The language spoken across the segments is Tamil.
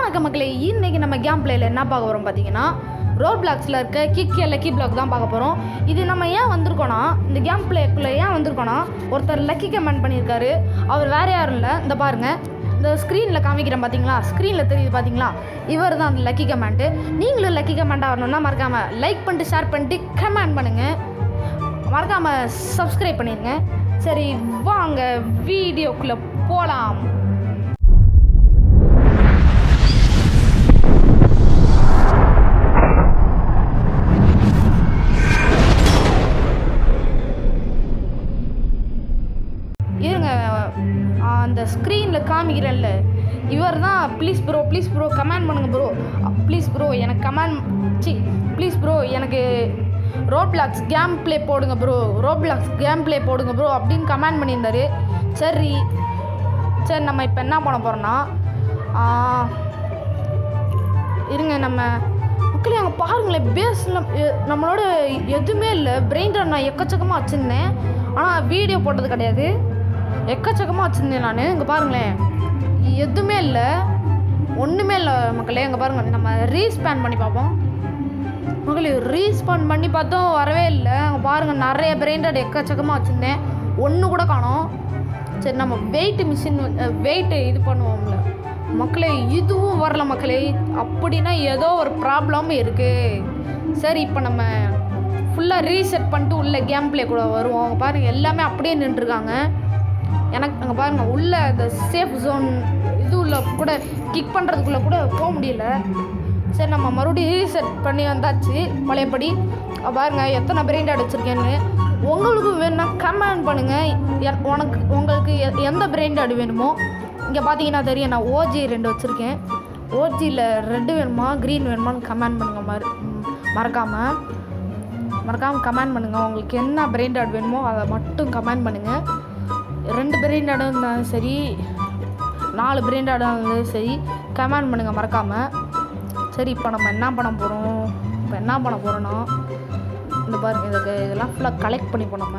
வணக்கம் மக்களே, இன்றைக்கி நம்ம கேம் பிளேயில் என்ன பார்க்க போகிறோம் பார்த்தீங்கன்னா, ரோட் பிளாக்ஸில் இருக்க கிக் லக்கி பிளாக் தான் பார்க்க போகிறோம். இது நம்ம ஏன் வந்திருக்கோன்னா, இந்த கேம் பிளேக்குள்ளே ஏன் வந்திருக்கோன்னா, ஒருத்தர் லக்கி கமெண்ட் பண்ணியிருக்காரு. அவர் வேறு யாரும் இல்லை, இந்த பாருங்கள், இந்த ஸ்க்ரீனில் காமிக்கிறேன் பார்த்தீங்களா, ஸ்க்ரீனில் தெரியுது பார்த்தீங்களா, இவர் தான் அந்த லக்கி கமெண்ட்டு. நீங்களும் லக்கி கமெண்ட் ஆகணுன்னா மறக்காமல் லைக் பண்ணிட்டு ஷேர் பண்ணிட்டு கமெண்ட் பண்ணுங்கள், மறக்காமல் சப்ஸ்கிரைப் பண்ணிடுங்க. சரி வாங்க வீடியோக்குள்ளே போகலாம். இருங்க, அந்த ஸ்க்ரீனில் காமிக்கிறேன்ல, இவர் தான். ப்ளீஸ் ப்ரோ கமெண்ட் பண்ணுங்கள் ப்ரோ, ப்ளீஸ் ப்ரோ எனக்கு ப்ளீஸ் ப்ரோ எனக்கு ரோட் பிளாக்ஸ் கேம் ப்ளே போடுங்க ப்ரோ அப்படின்னு கமெண்ட் பண்ணியிருந்தாரு. சரி நம்ம இப்போ என்ன பண்ண போகிறோன்னா, இருங்க நம்ம மக்களே அங்கே பாருங்களேன், பேஸில் நம்மளோட எதுவுமே இல்லை. பிரெயின் ட்ரான் நான் எக்கச்சக்கமாக வச்சுருந்தேன், ஆனால் வீடியோ போட்டது கிடையாது. எக்கச்சக்கமாக வச்சுருந்தேன் நான். இங்கே பாருங்களேன், எதுவுமே இல்லை, ஒன்றுமே இல்லை மக்களே. இங்கே பாருங்கள், நம்ம ரீஸ்பேன் பண்ணி பார்ப்போம் மக்களே. ரீஸ்பேன் பண்ணி பார்த்தோம், வரவே இல்லை. அங்கே பாருங்கள், நிறைய பிரெயின் ட்ரான் எக்கச்சக்கமாக வச்சுருந்தேன், ஒன்று கூட காணோம். சரி நம்ம வெயிட்டு இது பண்ணுவோம்ல மக்களே, இதுவும் வரல மக்களே. அப்படின்னா ஏதோ ஒரு ப்ராப்ளம் இருக்குது. சரி இப்போ நம்ம ஃபுல்லாக ரீசெட் பண்ணிட்டு உள்ள கேம் பிளே கூட வருவோம். பாருங்கள், எல்லாமே அப்படியே நின்றுருக்காங்க. எனக்கு அங்கே பாருங்கள், உள்ள இந்த சேஃப் ஜோன் இது உள்ள கூட கிக் பண்ணுறதுக்குள்ளே கூட போக முடியல. சரி நம்ம மறுபடியும் ரீசெட் பண்ணி வந்தாச்சு பழையபடி. பாருங்கள் எத்தனை பிரெயின் டாட் வச்சுருக்கேன்னு. உங்களுக்கு வேணும்னா கமெண்ட் பண்ணுங்கள், உங்களுக்கு எந்த பிரெயின் டாட் வேணுமோ. இங்கே பார்த்தீங்கன்னா தெரியும், நான் ஓஜி 2 வச்சுருக்கேன். ஓஜியில் ரெட்டு வேணுமா க்ரீன் வேணுமான்னு கமெண்ட் பண்ணுங்கள். மறக்காமல் கமெண்ட் பண்ணுங்கள். உங்களுக்கு என்ன பிரெயின் டாட் வேணுமோ அதை மட்டும் கமெண்ட் பண்ணுங்கள். 2 பிரெயின் டாடும் இருந்தாலும் சரி, 4 பிரெயின் டாடும் இருந்தாலும் சரி, கமெண்ட் பண்ணுங்கள் மறக்காமல். சரி இப்போ நம்ம என்ன பண்ண போகிறோன்னா, இந்த பாருங்கள், இதெல்லாம் ஃபுல்லாக கலெக்ட் பண்ணிப்போம் நம்ம.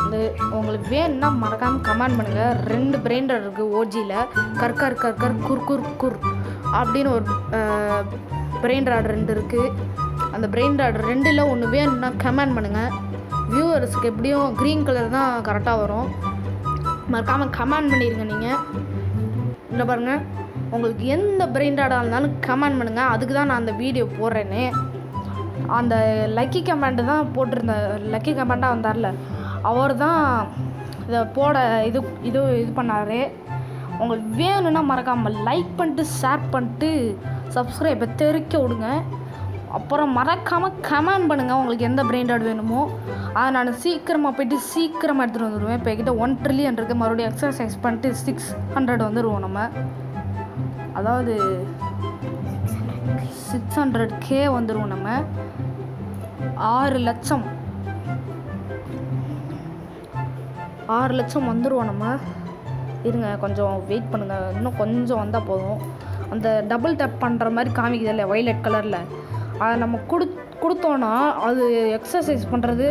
இந்த உங்களுக்கு வேணும்னா மறக்காமல் கமெண்ட் பண்ணுங்கள். 2 பிரெயின் டாட் இருக்குது ஓஜியில். கர் குர் அப்படின்னு ஒரு பிரெயின் டாட் 2 இருக்குது. அந்த பிரெயின் டாட் 2ல் ஒன்று வேணும்னா கமெண்ட் பண்ணுங்கள். வியூவர்ஸுக்கு எப்படியும் க்ரீன் கலர் தான் கரெக்டாக வரும். மறக்காமல் கமெண்ட் பண்ணிடுங்க. நீங்கள் இந்த பாருங்கள், உங்களுக்கு எந்த பிரெயின் டாடாக இருந்தாலும் கமெண்ட் பண்ணுங்கள். அதுக்கு தான் நான் அந்த வீடியோ போடுறேனே. அந்த லக்கி கமெண்ட்டு தான் போட்டிருந்த லக்கி கமெண்ட்டாக வந்தார்ல, அவர் தான் இதை போட இது பண்ணார். உங்களுக்கு வேணும்னா மறக்காமல் லைக் பண்ணிட்டு ஷேர் பண்ணிட்டு சப்ஸ்கிரைபை தெரிக்க விடுங்க. அப்புறம் மறக்காமல் கமெண்ட் பண்ணுங்கள் உங்களுக்கு எந்த பிரெயின் டாட் வேணுமோ. அதை நான் சீக்கிரமாக போய்ட்டு சீக்கிரமாக எடுத்துகிட்டு வந்துடுவேன். இப்போ கிட்ட 1 ட்ரில்லியன் இருக்குது. மறுபடியும் எக்ஸசைஸ் பண்ணிட்டு 600 வந்துடுவோம் நம்ம. அதாவது 600K வந்துடுவோம் நம்ம. 6 லட்சம் வந்துடுவோம் நம்ம. இருங்க கொஞ்சம் வெயிட் பண்ணுங்கள், இன்னும் கொஞ்சம் வந்தால் போதும். அந்த டபுள் டேப் பண்ணுற மாதிரி காமிக்குது இல்லை வயலட் கலரில், அதை நம்ம கொடுத்தோன்னா அது எக்ஸசைஸ் பண்ணுறது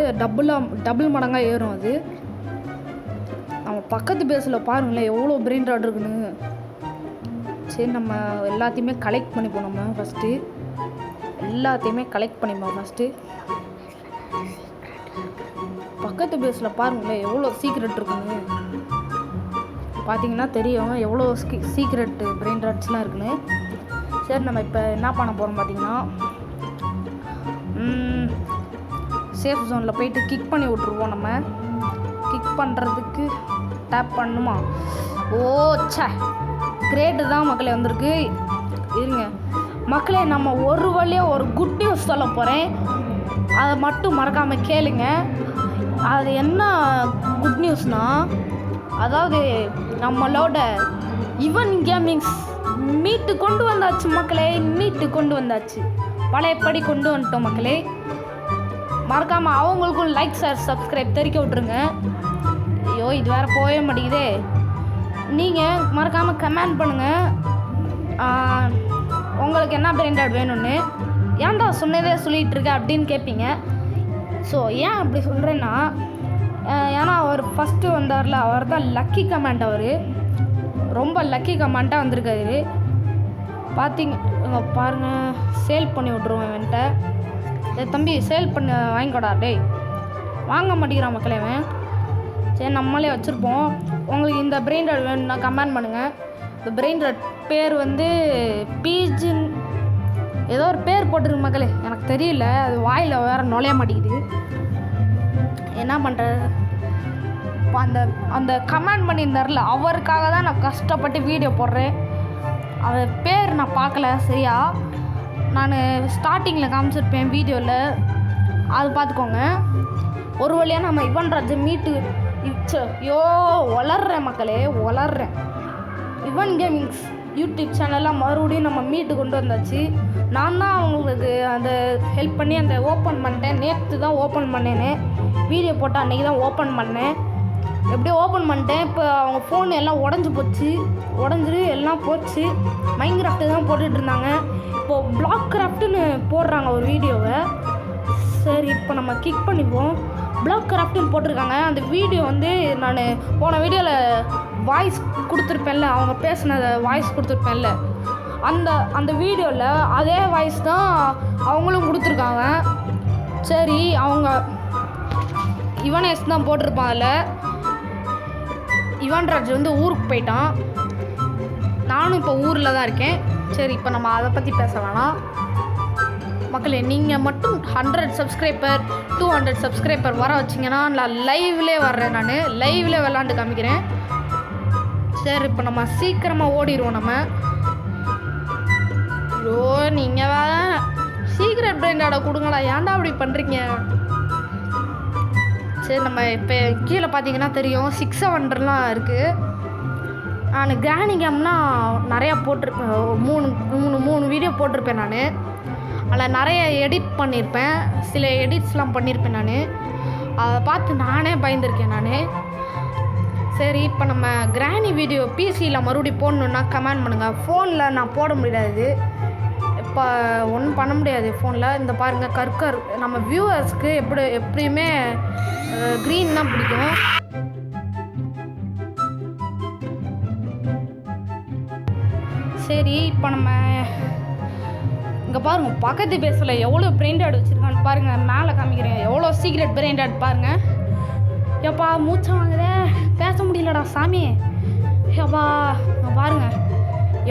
டபுள் மடங்காக ஏறும். அது நம்ம பக்கத்து பேஸில் பாருங்களேன் எவ்வளோ பிரெயின் டாட் இருக்குன்னு. சரி நம்ம எல்லாத்தையுமே கலெக்ட் பண்ணிப்போம். நம்ம ஃபஸ்ட்டு பக்கத்து பேஸில் பாருங்களேன் எவ்வளோ சீக்ரெட் இருக்குன்னு. பார்த்தீங்கன்னா தெரியும் எவ்வளோ சீக்ரெட்டு பிரெயின் டாட்ஸ்லாம் இருக்குன்னு. சரி நம்ம இப்போ என்ன பண்ண போகிறோம் பார்த்தீங்கன்னா, சேஃப் ஜோனில் போயிட்டு கிக் பண்ணி விட்ருவோம். நம்ம கிக் பண்ணுறதுக்கு டேப் பண்ணுமா? கிரேட்டு தான் மக்களே வந்திருக்கு. இருங்க மக்களே, நம்ம ஒரு வழியாக ஒரு குட் நியூஸ் சொல்ல போகிறேன், அதை மட்டும் மறக்காமல் கேளுங்க. அது என்ன குட் நியூஸ்னால், அதாவது நம்மளோட ஈவன் கேமிங்ஸ் மீட்டு கொண்டு வந்தாச்சு மக்களே. பழையபடி கொண்டு வந்துட்டோம் மக்களே. மறக்காமல் அவங்களுக்கும் லைக் ஷேர் சப்ஸ்கிரைப் தெரிக்க விட்ருங்க. ஐயோ இது வேறு போகவே மாட்டேங்குதே. நீங்கள் மறக்காமல் கமெண்ட் பண்ணுங்கள் உங்களுக்கு என்ன பிரெயின் டாட் வேணும்னு. ஏன்டா சொன்னதே சொல்லிகிட்டு இருக்க அப்படின்னு கேட்பீங்க. ஸோ ஏன் அப்படி சொல்கிறேன்னா, ஏன்னா அவர் ஃபஸ்ட்டு வந்தார்ல, அவர் தான் லக்கி கமெண்ட். அவர் ரொம்ப லக்கி கமெண்ட்டாக வந்திருக்காரு. பார்த்தீங்க பாருங்கள், சேல் பண்ணி விட்ருவோம் இவன்ட்ட. தம்பி சேல் பண்ணி வாங்கிக்கோடா. டேய் வாங்க மாட்டேங்கிறான் மக்களே அவன். சரி நம்மளே வச்சுருப்போம். உங்களுக்கு இந்த பிரெயின் ராட் வேணும்னா கமெண்ட் பண்ணுங்கள். இந்த பிரெயின் ராட் பேர் வந்து பீஜின் ஏதோ ஒரு பேர் போட்டிருக்கு மக்களே, எனக்கு தெரியல. அது வாயில் வேறு நுழைய மாட்டேங்குது. என்ன பண்ணுறது? அந்த கமெண்ட் பண்ணியிருந்தார்ல, அவருக்காக தான் நான் கஷ்டப்பட்டு வீடியோ போடுறேன். அவர் பேர் நான் பார்க்கல சரியா. நான் ஸ்டார்டிங்கில் காமிச்சிருப்பேன் வீடியோவில், அது பார்த்துக்கோங்க. ஒரு வழியாக நம்ம யுவன் ராஜ் மீட்டு வளர்றேன் மக்களே, வளர்றேன். யுவன் கேமிங்ஸ் யூடியூப் சேனல்லாம் மறுபடியும் நம்ம மீட்டு கொண்டு வந்தாச்சு. நான் தான் அவங்களுக்கு அந்த ஹெல்ப் பண்ணி அந்த ஓப்பன் பண்ணிட்டேன். நேற்று தான் ஓப்பன் பண்ணேன்னு வீடியோ போட்டால் அன்றைக்கி தான் ஓப்பன் பண்ணேன். எப்படியோ ஓப்பன் பண்ணிட்டேன். இப்போ அவங்க ஃபோன் எல்லாம் உடஞ்சிரு எல்லாம் போச்சு. மைன்கிராஃப்ட்டு தான் போட்டுட்டு இருந்தாங்க. இப்போது பிளாக் கிராஃப்ட்டுன்னு போடுறாங்க ஒரு வீடியோவை. சரி இப்போ நம்ம கிளிக் பண்ணிப்போம். பிளாக் கிராஃப்ட்டுன்னு போட்டிருக்காங்க. அந்த வீடியோ வந்து நான் போன வீடியோவில் வாய்ஸ் கொடுத்துருப்பேன்ல, அவங்க பேசினதை வாய்ஸ் கொடுத்துருப்பேன்ல, அந்த வீடியோவில் அதே வாய்ஸ் தான் அவங்களும் கொடுத்துருக்காங்க. சரி அவங்க யுவனேஸ் தான் போட்டிருப்பான். அதில் யுவன் ராஜ் வந்து ஊருக்கு போயிட்டான். நானும் இப்போ ஊரில் தான் இருக்கேன். சரி இப்போ நம்ம அதை பற்றி பேச வேணாம் மக்களே. நீங்கள் மட்டும் 100 சப்ஸ்கிரைபர் 200 சப்ஸ்கிரைபர் வர வச்சிங்கன்னா நான் லைவ்லே வர்றேன். நான் லைவ்லே விளாண்டு காமிக்கிறேன். சரி இப்போ நம்ம சீக்கிரமாக ஓடிடுவோம். நம்ம ஐயோ நீங்கள் வேற சீக்ரெட் பிரெயின் ராட் கொடுங்களா, ஏன்டா அப்படி பண்ணுறீங்க? சரி நம்ம இப்போ கீழே பார்த்தீங்கன்னா தெரியும் 600லாம் இருக்குது. நான் கிராணி கேம்னா நிறையா போட்டிருப்பேன். மூணு வீடியோ போட்டிருப்பேன். நான் அதில் நிறைய எடிட் பண்ணியிருப்பேன். சில எடிட்ஸ்லாம் பண்ணியிருப்பேன். நான் அதை பார்த்து நானே பயந்துருக்கேன். நான் சரி இப்போ நம்ம கிராணி வீடியோ பிசியில் மறுபடியும் போடணுன்னா கமெண்ட் பண்ணுங்கள். ஃபோனில் நான் போட முடியாது, இப்போ ஒன்றும் பண்ண முடியாது ஃபோனில். இந்த பாருங்கள் கற்கர் நம்ம வியூவர்ஸ்க்கு எப்படியுமே க்ரீன் தான் பிடிக்கும். சரி இப்போ நம்ம இங்கே பாருங்கள் பக்கத்து பேஸில் எவ்வளோ பிரெயின் ராட் வச்சுருக்கான்னு பாருங்கள். மேலே காமிக்கிறேன் எவ்வளோ சீக்ரெட் பிரெயின் ராட் பாருங்கள். ஏப்பா மூச்சம் வாங்குதே, பேச முடியலடா சாமி. ஏப்பா பாருங்கள்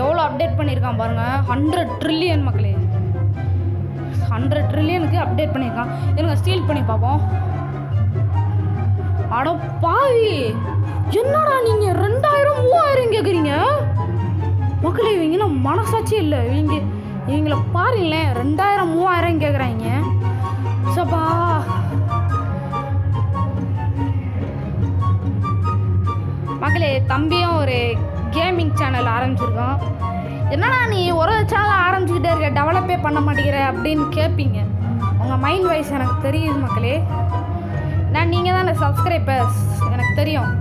எவ்வளோ அப்டேட் பண்ணியிருக்கான் பாருங்கள். 100 ட்ரில்லியன் மக்களே, 100 ட்ரில்லியனுக்கு அப்டேட் பண்ணியிருக்கான். எனக்கு ஸ்டீல் பண்ணி பார்ப்போம். அட பாவி, என்னடா நீங்கள் 2000 3000 கேட்குறீங்க மக்களே? இவங்களாம் மனசாட்சி இல்லை. இவங்கள பாருங்களேன், 2000 3000 கேட்குறாங்க. சப்பா மக்களே, தம்பியும் ஒரு கேமிங் சேனல் ஆரம்பிச்சிருக்கான். என்னடா நீ ஒரு சேனல் ஆரம்பிச்சுக்கிட்டே இருக்க, டெவலப்பே பண்ண மாட்டேங்கிற அப்படின்னு கேட்பீங்க. உங்கள் மைண்ட் வைஸ் எனக்கு தெரியுது மக்களே. நீங்கள் தானே சப்ஸ்கிரைபர்ஸ், எனக்கு தெரியும்.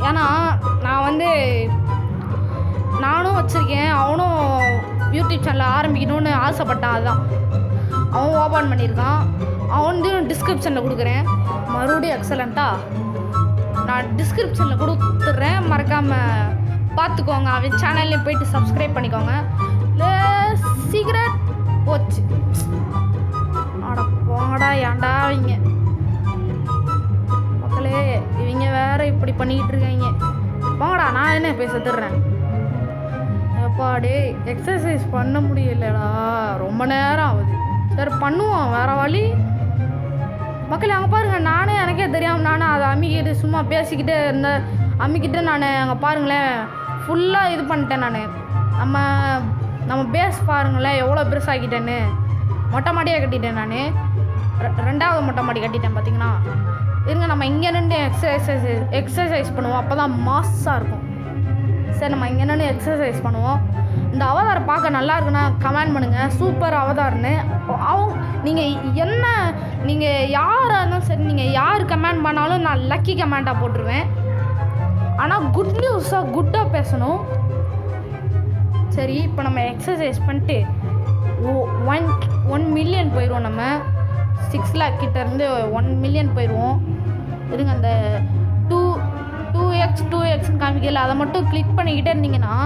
ஏன்னா நான் வந்து நானும் வச்சுருக்கேன், அவனும் யூடியூப் சேனல் ஆரம்பிக்கணும்னு ஆசைப்பட்டான். அதுதான் அவன் ஓப்பன் பண்ணியிருக்கான். அவன் டிஸ்கிரிப்ஷனில் கொடுக்குறேன். மறுபடியும் எக்ஸலண்ட்டாக நான் டிஸ்கிரிப்ஷனில் கொடுத்துட்றேன், மறக்காமல் பார்த்துக்கோங்க. அவன் சேனல்லையும் போயிட்டு சப்ஸ்கிரைப் பண்ணிக்கோங்க. சீக்கிரம் போச்சு. அட போங்கடா, ஏன்டா இவங்க மக்களே, இவங்க வேறு இப்படி பண்ணிக்கிட்டு இருக்காங்க. போங்கடா, நான் என்ன போய் செத்துடுறேன். எப்பாடே எக்ஸசைஸ் பண்ண முடியலடா, ரொம்ப நேரம் ஆகுது. சரி பண்ணுவோம், வேறு வழி மக்களே. அங்கே பாருங்கள், நானே எனக்கே தெரியாமல் நானும் அதை அம்மிக்கிட்டு சும்மா பேசிக்கிட்டே இருந்தேன். அம்மிக்கிட்டு நான் அங்கே பாருங்களேன் ஃபுல்லாக இது பண்ணிட்டேன். நான் நம்ம பேஸ் பாருங்களேன் எவ்வளோ பெருசாகிட்டேன்னு. மொட்டை மாடியாக கட்டிட்டேன். நான் 2வது மொட்டை மாடி கட்டிட்டேன் பார்த்தீங்கன்னா. இருங்க நம்ம இங்கே நின்று எக்ஸசைஸ் பண்ணுவோம், அப்போ தான் மாஸாக இருக்கும். சரி நம்ம இங்கே நின்று எக்ஸசைஸ் பண்ணுவோம். இந்த அவதாரை பார்க்க நல்லா இருக்குன்னா கமெண்ட் பண்ணுங்கள், சூப்பர் அவதார்னு. நீங்கள் யாராக இருந்தாலும் சரி, நீங்கள் யார் கமெண்ட் பண்ணாலும் நான் லக்கி கமெண்ட்டாக போட்டுருவேன். ஆனால் குட் நியூஸாக குட்டாக பேசணும். சரி இப்போ நம்ம எக்ஸசைஸ் பண்ணிட்டு 1 மில்லியன் போயிடுவோம். நம்ம 6 lakh கிட்டேருந்து 1 மில்லியன் போயிடுவோம். இருங்க அந்த 2 3x 2xன்னு காமிக்கல, அதை மட்டும் கிளிக் பண்ணிக்கிட்டே இருந்தீங்கன்னா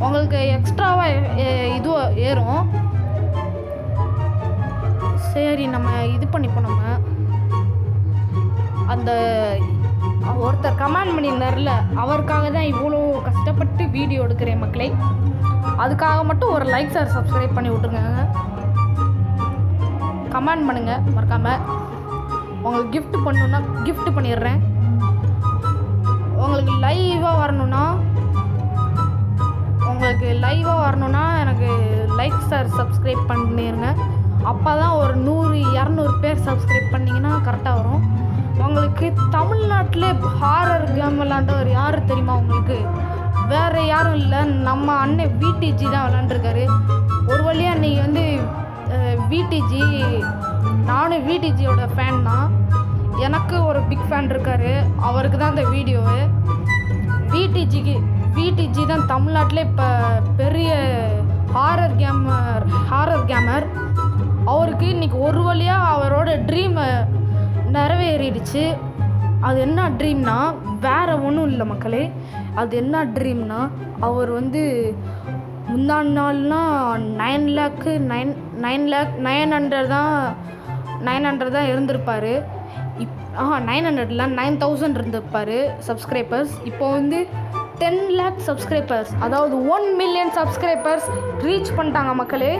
உங்களுக்கு எக்ஸ்ட்ராவாக இதுவும் ஏறும். சரி நம்ம இது பண்ணிப்போம். நம்ம அந்த ஒருத்தர் கமெண்ட் பண்ணியிருந்தார்ல, அவருக்காக தான் இவ்வளோ கஷ்டப்பட்டு வீடியோ எடுக்கிறேன் மக்களே. அதுக்காக மட்டும் ஒரு லைக் சார் சப்ஸ்கிரைப் பண்ணி விட்ருங்க. கமெண்ட் பண்ணுங்கள் மறக்காமல். உங்களுக்கு கிஃப்ட் பண்ணணுன்னா கிஃப்ட் பண்ணிடுறேன். உங்களுக்கு லைவாக வரணுன்னா எனக்கு லைக் சார் சப்ஸ்கிரைப் பண்ணிடுங்க. அப்போ தான் ஒரு 100-200 பேர் சப்ஸ்கிரைப் பண்ணிங்கன்னா கரெக்டாக வரும். உங்களுக்கு தமிழ்நாட்டிலே ஹாரர் கேம் விளாண்டவர் யார் தெரியுமா உங்களுக்கு? வேறு யாரும் இல்லை, நம்ம அண்ணன் விடிஜி தான் விளாண்டுருக்காரு. ஒரு வழியாக இன்றைக்கி வந்து விடிஜி, நானும் விடிஜியோட ஃபேன் தான். எனக்கு ஒரு பிக் ஃபேன் இருக்கார், அவருக்கு தான் இந்த வீடியோவு. விடிஜி தான் தமிழ்நாட்டில் இப்போ பெரிய ஹாரர் கேமர். அவருக்கு இன்றைக்கி ஒரு வழியாக அவரோட ட்ரீமை நிறைவேறிடுச்சு. அது என்ன ட்ரீம்னா வேறு ஒன்றும் இல்லை மக்களே. அது என்ன ட்ரீம்னா, அவர் வந்து முந்தான நாள்னால் 900 தான் இருந்திருப்பார். 900 இல்லை 9000 இருந்திருப்பார் சப்ஸ்கிரைபர்ஸ். இப்போ வந்து 10 lakh சப்ஸ்கிரைபர்ஸ், அதாவது 1 million சப்ஸ்கிரைபர்ஸ் ரீச் பண்ணிட்டாங்க மக்களே.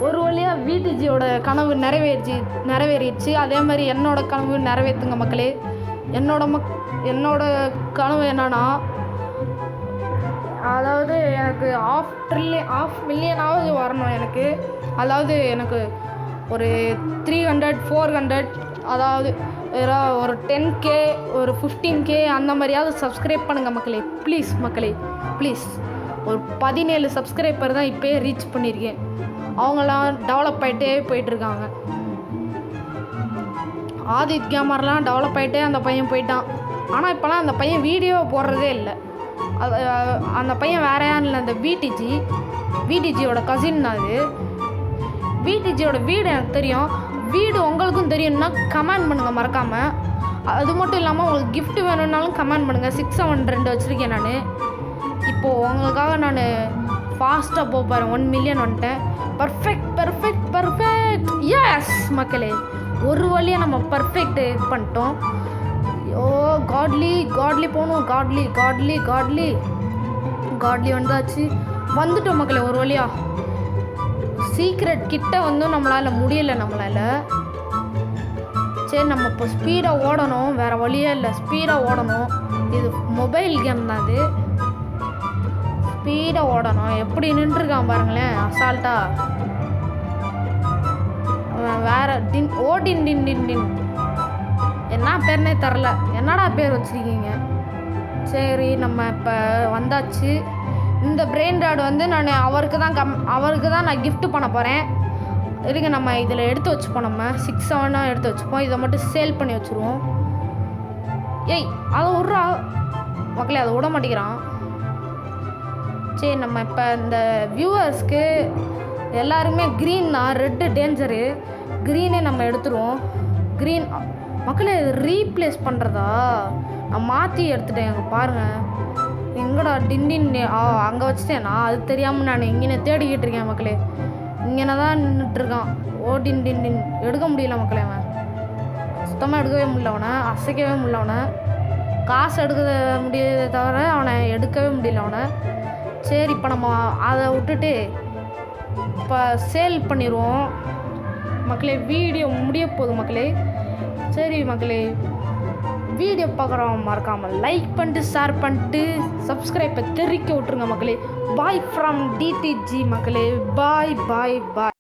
ஒரு வழியாக விடிஜியோட கனவு நிறைவேறிடுச்சு. அதே மாதிரி என்னோட கனவு நிறைவேற்றுங்க மக்களே. என்னோட கனவு என்னன்னா, அதாவது எனக்கு 500,000 வரணும் எனக்கு. அதாவது எனக்கு ஒரு 300-400, அதாவது ஒரு 10K ஒரு 15K அந்த மாதிரியாவது சப்ஸ்கிரைப் பண்ணுங்கள் மக்களே. ப்ளீஸ் மக்களே ப்ளீஸ். ஒரு 17 சப்ஸ்கிரைபர் தான் இப்போயே ரீச் பண்ணியிருக்கேன். அவங்களாம் டெவலப் ஆகிட்டே போயிட்டுருக்காங்க. ஆதித் கேமர்லாம் டெவலப் ஆகிட்டே அந்த பையன் போயிட்டான். ஆனால் இப்போலாம் அந்த பையன் வீடியோ போடுறதே இல்லை. அந்த பையன் வேற யாரும் இல்லை, அந்த விடிஜியோட கசின் தான். அது விடிஜியோட வீடு எனக்கு தெரியும். வீடு உங்களுக்கும் தெரியும்னா கமெண்ட் பண்ணுங்கள் மறக்காமல். அது மட்டும் இல்லாமல் உங்களுக்கு கிஃப்ட் வேணும்னாலும் கமெண்ட் பண்ணுங்கள். 672 வச்சுருக்கேன் நான். இப்போது உங்களுக்காக நான் ஃபாஸ்ட்டாக போகிறேன். 1 million வந்துட்டேன். பர்ஃபெக்ட் எஸ் மக்களே, ஒரு வழியாக நம்ம பர்ஃபெக்ட் பண்ணிட்டோம். காட்லி போகணும். காட்லி வந்துட்டோம் மக்களே. ஒரு வழியாக சீக்ரெட் கிட்ட வந்து நம்மளால் முடியலை. சரி நம்ம இப்போ ஸ்பீடாக ஓடணும், வேறு வழியே இல்லை. ஸ்பீடாக ஓடணும். இது மொபைல் கேம் தான். அது ஸ்பீடாக ஓடணும். எப்படி நின்றுருக்கான் பாருங்களேன் அசால்ட்டாக. வேறு டின் என்ன பேர்னே தெரில. என்னடா பேர் வச்சுருக்கீங்க? சரி நம்ம இப்போ வந்தாச்சு. இந்த பிரெயின் ராட் வந்து நான் அவருக்கு தான் நான் கிஃப்ட் பண்ண போகிறேன். இருங்க நம்ம இதில் எடுத்து வச்சுப்போம். நம்ம 6-7 எடுத்து வச்சுப்போம். இதை மட்டும் சேல் பண்ணி வச்சுருவோம். அதை விட்றா மக்களே, அதை விட மாட்டேங்கிறான். சரி நம்ம இப்போ இந்த வியூவர்ஸ்க்கு எல்லாருமே க்ரீன் தான், ரெட்டு டேஞ்சரு. க்ரீனே நம்ம எடுத்துருவோம். க்ரீன் மக்களே ரீப்ளேஸ் பண்ணுறதா? நான் மாற்றி எடுத்துட்டேன். அங்கே பாருங்கள், எங்கடா டின் அங்கே வச்சுட்டேன். நான் அது தெரியாமல் நான் இங்கே தேடிக்கிட்டு இருக்கேன் மக்களே. இங்கே தான் நின்றுட்டுருக்கான். டின் எடுக்க முடியல மக்களே. அவன் சுத்தமாக எடுக்கவே முடியல. அவனை அசைக்கவே முடியல. அவனை காசு எடுக்க முடியதை தவிர அவனை எடுக்கவே முடியல. அவனை சரி இப்போ நம்ம அதை விட்டுட்டு இப்போ சேல் பண்ணிடுவோம் மக்களே. வீடியோ முடிய போகுது மக்களே. சரி மக்களே, வீடியோ பார்க்குறவங்க மறக்காமல் லைக் பண்ணிட்டு ஷேர் பண்ணிட்டு சப்ஸ்கிரைப்பை தெரிவிக்க விட்ருங்க மக்களே. பாய் ஃப்ரம் டிடிஜி மக்களே. பாய்.